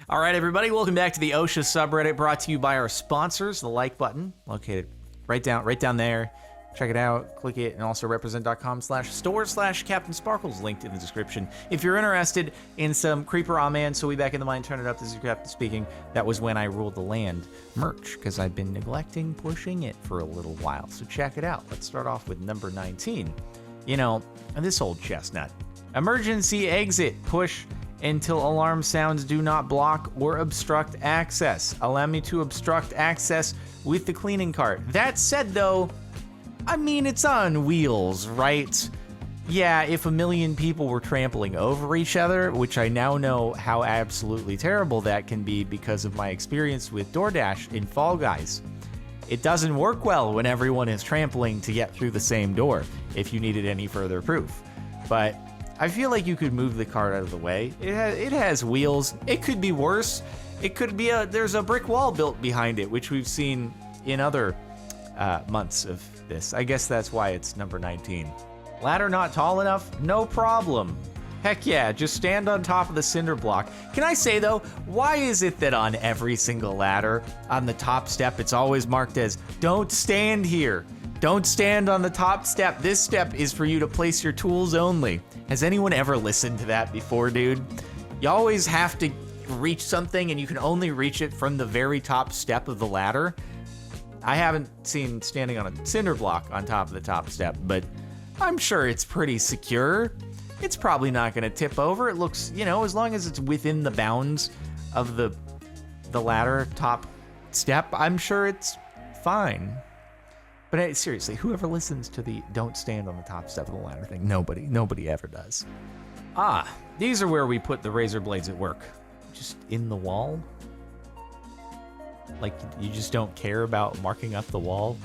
All right, everybody, welcome back to the OSHA subreddit, brought to you by our sponsors. The like button, located right down there. Check it out, click it, and also represent.com/store/Captain Sparkles, linked in the description. If you're interested in some Creeper Aw Man, so we back in the mine, turn it up, this is your captain speaking. That was when I ruled the land merch, because I've been neglecting pushing it for a little while. So check it out. Let's start off with number 19. You know, this old chestnut. Emergency exit, push until alarm sounds do not block or obstruct access. Allow me to obstruct access with the cleaning cart. That said, though, I mean, it's on wheels, right? Yeah, if a million people were trampling over each other, which I now know how absolutely terrible that can be because of my experience with DoorDash in Fall Guys. It doesn't work well when everyone is trampling to get through the same door, if you needed any further proof. But I feel like you could move the cart out of the way. It has wheels. It could be worse. It could be there's a brick wall built behind it, which we've seen in other months of this. I guess that's why it's number 19. Ladder not tall enough? No problem. Heck yeah, just stand on top of the cinder block. Can I say though, why is it that on every single ladder, on the top step, it's always marked as, don't stand here. Don't stand on the top step. This step is for you to place your tools only. Has anyone ever listened to that before, dude? You always have to reach something and you can only reach it from the very top step of the ladder. I haven't seen standing on a cinder block on top of the top step, but I'm sure it's pretty secure. It's probably not gonna tip over. It looks, you know, as long as it's within the bounds of the ladder top step, I'm sure it's fine. But seriously, whoever listens to the don't stand on the top step of the ladder thing? Nobody ever does. Ah, these are where we put the razor blades at work. Just in the wall? Like, you just don't care about marking up the wall?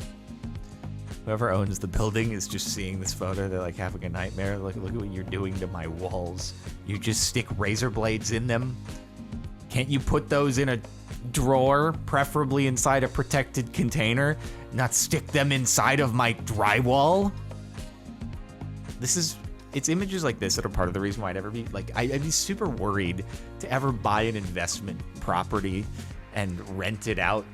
Whoever owns the building is just seeing this photo. They're like having a nightmare. Look at what you're doing to my walls. You just stick razor blades in them? Can't you put those in a drawer, preferably inside a protected container, not stick them inside of my drywall? It's images like this that are part of the reason why I'd be super worried to ever buy an investment property and rent it out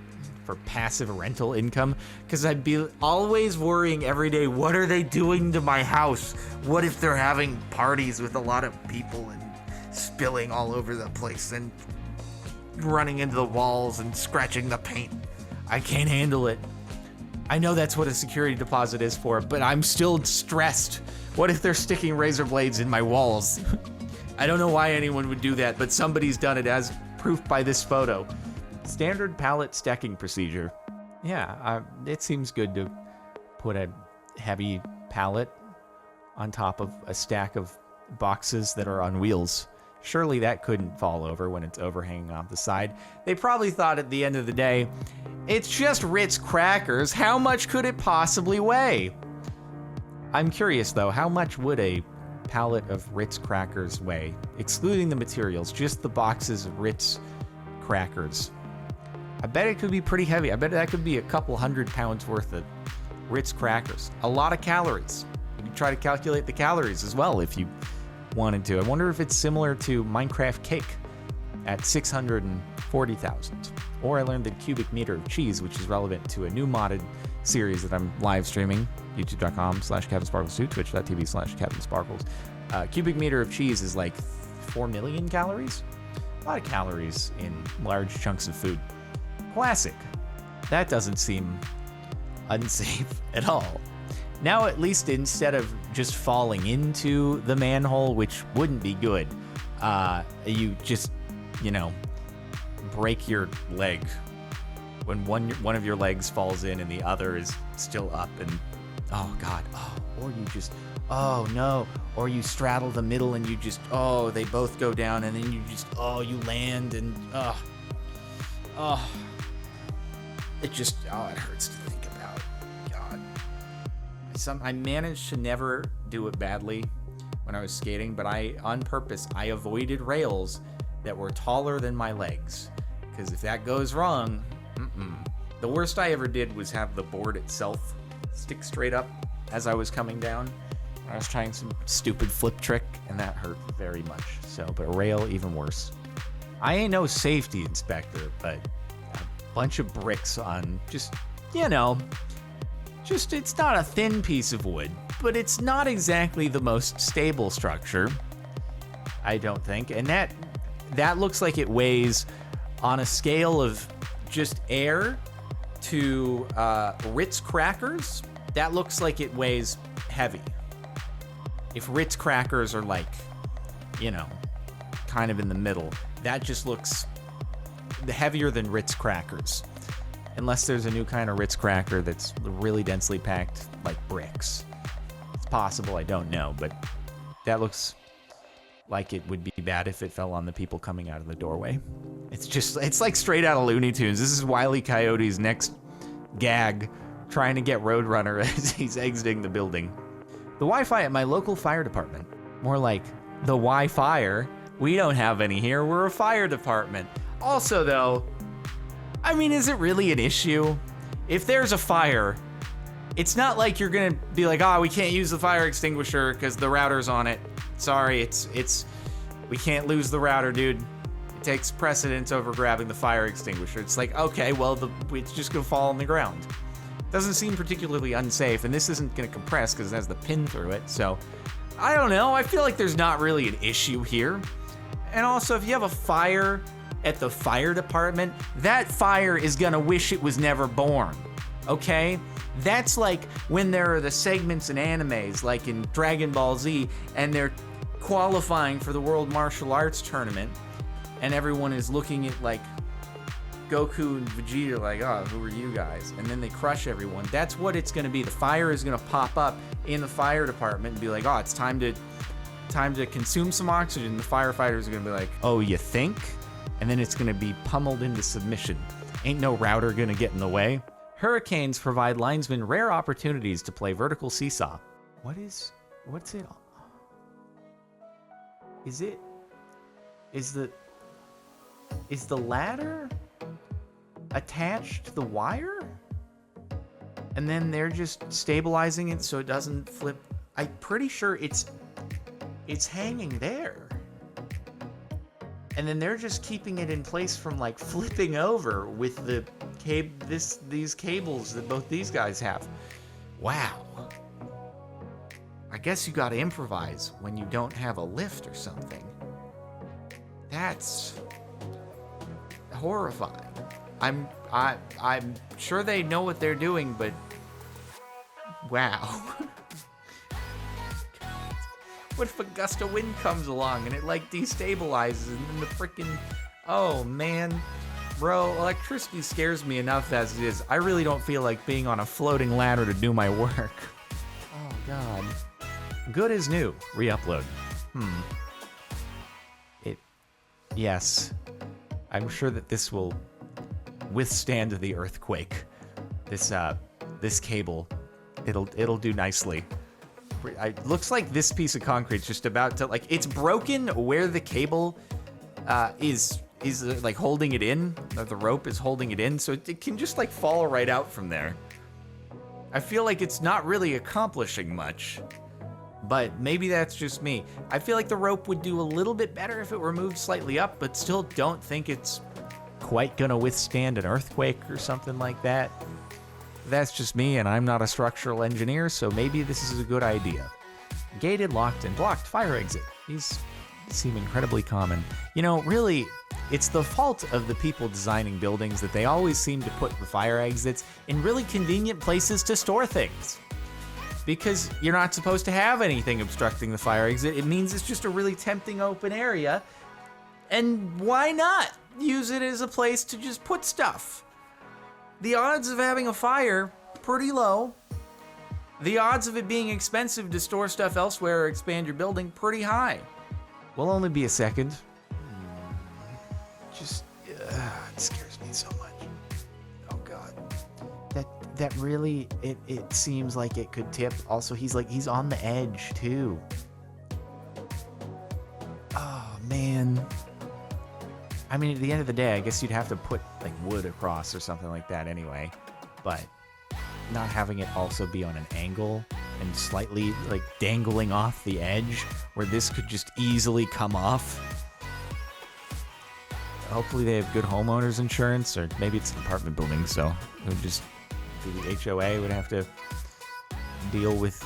for passive rental income, because I'd be always worrying every day, what are they doing to my house? What if they're having parties with a lot of people and spilling all over the place and running into the walls and scratching the paint? I can't handle it. I know that's what a security deposit is for, but I'm still stressed. What if they're sticking razor blades in my walls? I don't know why anyone would do that, but somebody's done it, as proof by this photo. Standard pallet stacking procedure. Yeah, it seems good to put a heavy pallet on top of a stack of boxes that are on wheels. Surely that couldn't fall over when it's overhanging off the side. They probably thought at the end of the day, it's just Ritz crackers. How much could it possibly weigh? I'm curious though, how much would a pallet of Ritz crackers weigh? Excluding the materials, just the boxes of Ritz crackers. I bet it could be pretty heavy. I bet that could be a couple 100 pounds worth of Ritz crackers. A lot of calories. You can try to calculate the calories as well if you wanted to. I wonder if it's similar to Minecraft cake at 640,000. Or I learned the cubic meter of cheese, which is relevant to a new modded series that I'm live streaming, youtube.com/CaptainSparkles2, twitch.tv/CaptainSparkles. Cubic meter of cheese is like 4 million calories. A lot of calories in large chunks of food. Classic. That doesn't seem unsafe at all. Now, at least instead of just falling into the manhole, which wouldn't be good, you just, break your leg when one of your legs falls in and the other is still up, and oh god, or you just, oh no, or you straddle the middle and you just, they both go down, and then you just, you land, and it just, it hurts to think about. God. I managed to never do it badly when I was skating, but on purpose, I avoided rails that were taller than my legs. Because if that goes wrong, The worst I ever did was have the board itself stick straight up as I was coming down. I was trying some stupid flip trick, and that hurt very much. So, but a rail, even worse. I ain't no safety inspector, but a bunch of bricks on just, you know, just, it's not a thin piece of wood, but it's not exactly the most stable structure, I don't think. And that looks like it weighs on a scale of just air to Ritz crackers. That looks like it weighs heavy. If Ritz crackers are like, you know, kind of in the middle, that just looks heavier than Ritz crackers. Unless there's a new kind of Ritz cracker that's really densely packed like bricks. It's possible, I don't know, but that looks like it would be bad if it fell on the people coming out of the doorway. It's like straight out of Looney Tunes. This is Wile E. Coyote's next gag, trying to get Roadrunner as he's exiting the building. The Wi-Fi at my local fire department. More like the Wi-Fire. We don't have any here, we're a fire department. Also though, I mean, is it really an issue? If there's a fire, it's not like you're gonna be like, oh, we can't use the fire extinguisher because the router's on it. Sorry, we can't lose the router, dude. It takes precedence over grabbing the fire extinguisher. It's like, okay, well, it's just gonna fall on the ground. Doesn't seem particularly unsafe, and this isn't gonna compress because it has the pin through it, so I don't know. I feel like there's not really an issue here. And also, if you have a fire at the fire department, that fire is gonna wish it was never born, okay? That's like when there are the segments in animes, like in Dragon Ball Z, and they're qualifying for the World Martial Arts Tournament, and everyone is looking at like Goku and Vegeta like, oh, who are you guys? And then they crush everyone. That's what it's gonna be. The fire is gonna pop up in the fire department and be like, oh, it's time to consume some oxygen. The firefighters are gonna be like, oh, you think? And then it's gonna be pummeled into submission. Ain't no router gonna get in the way. Hurricanes provide linesmen rare opportunities to play vertical seesaw. What's it? Is the ladder attached to the wire? And then they're just stabilizing it so it doesn't flip. I'm pretty sure it's hanging there. And then they're just keeping it in place from like flipping over with the these cables that both these guys have. Wow. I guess you gotta improvise when you don't have a lift or something. That's horrifying. I'm sure they know what they're doing, but wow. What if a gust of wind comes along and it like destabilizes and then the freaking, oh man. Bro, electricity scares me enough as it is. I really don't feel like being on a floating ladder to do my work. Oh god. Good as new. Re-upload. Yes. I'm sure that this will withstand the earthquake. This cable, it'll do nicely. It looks like this piece of concrete's just about to, like, it's broken where the cable is like holding it in, or the rope is holding it in, so it can just like fall right out from there. I feel like it's not really accomplishing much, but maybe that's just me. I feel like the rope would do a little bit better if it were moved slightly up, but still don't think it's quite gonna withstand an earthquake or something like that. That's just me, and I'm not a structural engineer, so maybe this is a good idea. Gated, locked, and blocked fire exit. These seem incredibly common. You know, really, it's the fault of the people designing buildings that they always seem to put the fire exits in really convenient places to store things. Because you're not supposed to have anything obstructing the fire exit. It means it's just a really tempting open area. And why not use it as a place to just put stuff? The odds of having a fire, pretty low. The odds of it being expensive to store stuff elsewhere or expand your building, pretty high. Will only be a second. Just, it scares me so much. Oh god. That really, it seems like it could tip. Also, he's on the edge too. Oh man. I mean, at the end of the day, I guess you'd have to put like wood across or something like that anyway. But not having it also be on an angle and slightly like dangling off the edge where this could just easily come off. hopefully they have good homeowners insurance, or maybe it's an apartment building, so it would just the HOA would have to deal with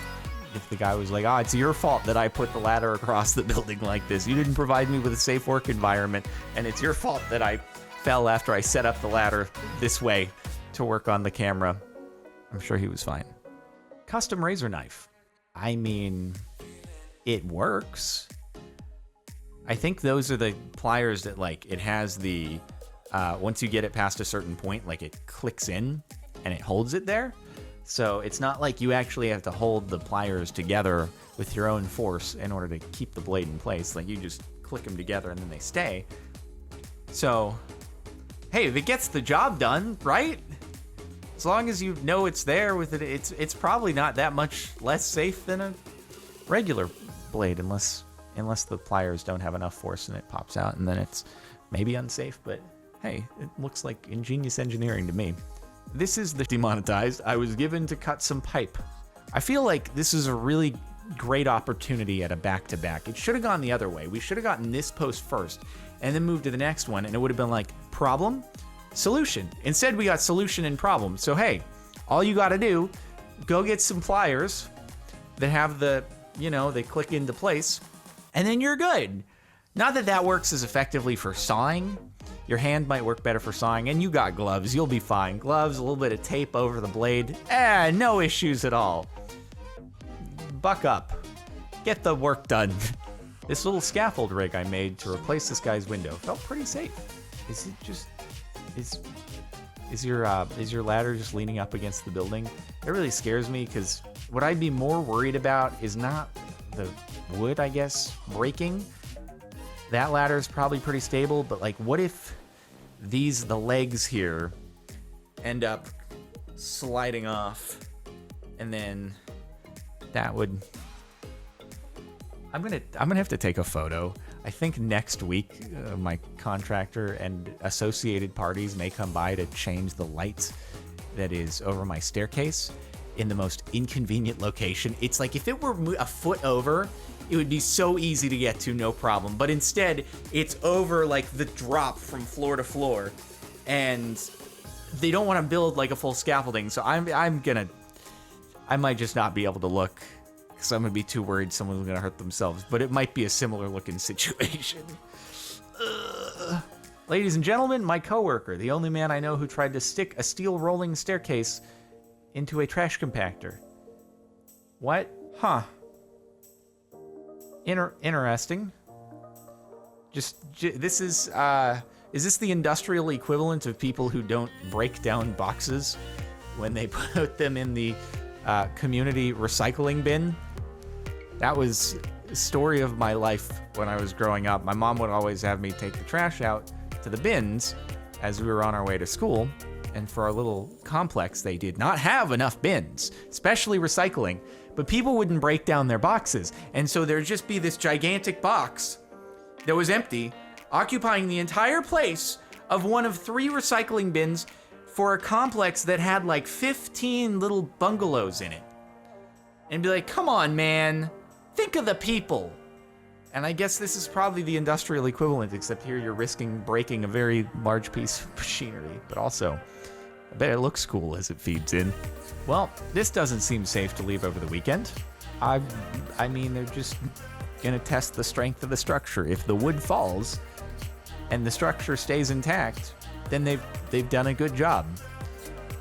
if the guy was like, it's your fault that I put the ladder across the building like this. You didn't provide me with a safe work environment, and it's your fault that I fell after I set up the ladder this way to work on the camera. I'm sure he was fine. Custom razor knife. I mean, it works. I think those are the pliers that, like, it has the, once you get it past a certain point, like, it clicks in and it holds it there. So it's not like you actually have to hold the pliers together with your own force in order to keep the blade in place. Like, you just click them together and then they stay. So, hey, if it gets the job done, right? As long as you know it's there with it, it's probably not that much less safe than a regular blade, unless the pliers don't have enough force and it pops out, and then it's maybe unsafe. But hey, it looks like ingenious engineering to me. This is the demonetized. I was given to cut some pipe. I feel like this is a really great opportunity at a back-to-back. It should have gone the other way. We should have gotten this post first and then moved to the next one, and it would have been like problem, solution. Instead, we got solution and problem. So hey, all you got to do, go get some pliers that have the, they click into place, and then you're good. Not that that works as effectively for sawing. Your hand might work better for sawing, and you got gloves. You'll be fine. Gloves, a little bit of tape over the blade. No issues at all. Buck up. Get the work done. This little scaffold rig I made to replace this guy's window felt pretty safe. Is it just... Is your ladder just leaning up against the building? It really scares me, because what I'd be more worried about is not the wood, I guess, breaking. That ladder is probably pretty stable, but like, what if the legs here end up sliding off, and then that would... I'm gonna have to take a photo. I think next week, my contractor and associated parties may come by to change the light that is over my staircase in the most inconvenient location. It's like, if it were a foot over, it would be so easy to get to, no problem. But instead, it's over like the drop from floor to floor, and they don't want to build like a full scaffolding. So I might just not be able to look, because I'm gonna be too worried someone's gonna hurt themselves. But it might be a similar looking situation. Ladies and gentlemen, my coworker, the only man I know who tried to stick a steel rolling staircase into a trash compactor. What? Huh. Interesting. This is this the industrial equivalent of people who don't break down boxes when they put them in the community recycling bin? That was the story of my life when I was growing up. My mom would always have me take the trash out to the bins as we were on our way to school. And for our little complex, they did not have enough bins, especially recycling. But people wouldn't break down their boxes. And so there'd just be this gigantic box that was empty, occupying the entire place of one of 3 recycling bins for a complex that had like 15 little bungalows in it. And be like, come on, man, think of the people. And I guess this is probably the industrial equivalent, except here you're risking breaking a very large piece of machinery. But also, I bet it looks cool as it feeds in. Well, this doesn't seem safe to leave over the weekend. I mean, they're just gonna test the strength of the structure. If the wood falls and the structure stays intact, then they've done a good job.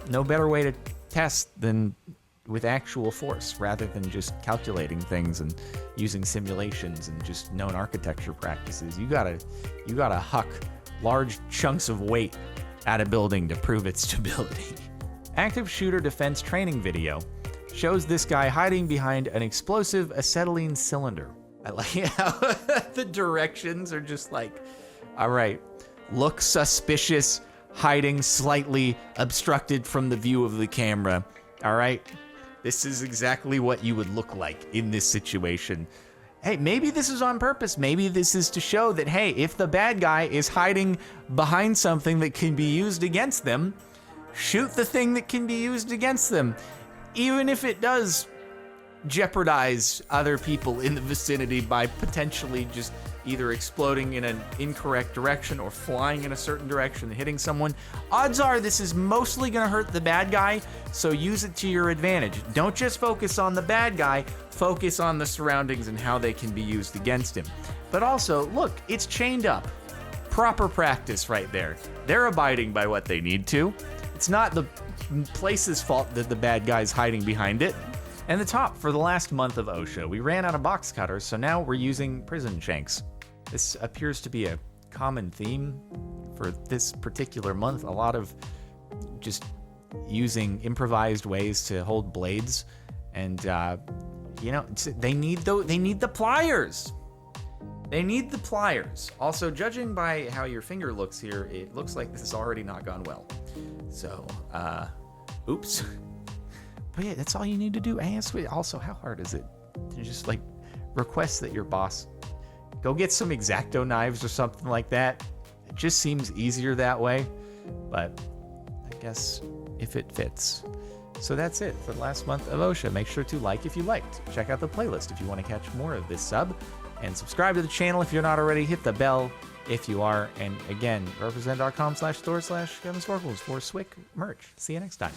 No better way to test than with actual force, rather than just calculating things and using simulations and just known architecture practices. You gotta huck large chunks of weight at a building to prove its stability. Active shooter defense training video shows this guy hiding behind an explosive acetylene cylinder. I like how the directions are just like, all right, look suspicious, hiding slightly obstructed from the view of the camera. All right, this is exactly what you would look like in this situation. Hey, maybe this is on purpose. Maybe this is to show that, hey, if the bad guy is hiding behind something that can be used against them, shoot the thing that can be used against them, even if it does jeopardize other people in the vicinity by potentially just either exploding in an incorrect direction or flying in a certain direction and hitting someone, odds are this is mostly going to hurt the bad guy, so use it to your advantage. Don't just focus on the bad guy, focus on the surroundings and how they can be used against him. But also, look, it's chained up. Proper practice right there. They're abiding by what they need to. It's not the place's fault that the bad guy's hiding behind it. And the top for the last month of OSHA, we ran out of box cutters, so now we're using prison shanks. This appears to be a common theme for this particular month. A lot of just using improvised ways to hold blades, and you know, they need the pliers. They need the pliers. Also, judging by how your finger looks here, it looks like this has already not gone well. So, oops. But yeah, that's all you need to do. Also, how hard is it to just like request that your boss go get some X-Acto knives or something like that? It just seems easier that way, but I guess if it fits. So that's it for the last month of OSHA. Make sure to like if you liked. Check out the playlist if you want to catch more of this sub. And subscribe to the channel if you're not already. Hit the bell if you are. And again, represent.com/store/KevinSparkles for Swick merch. See you next time.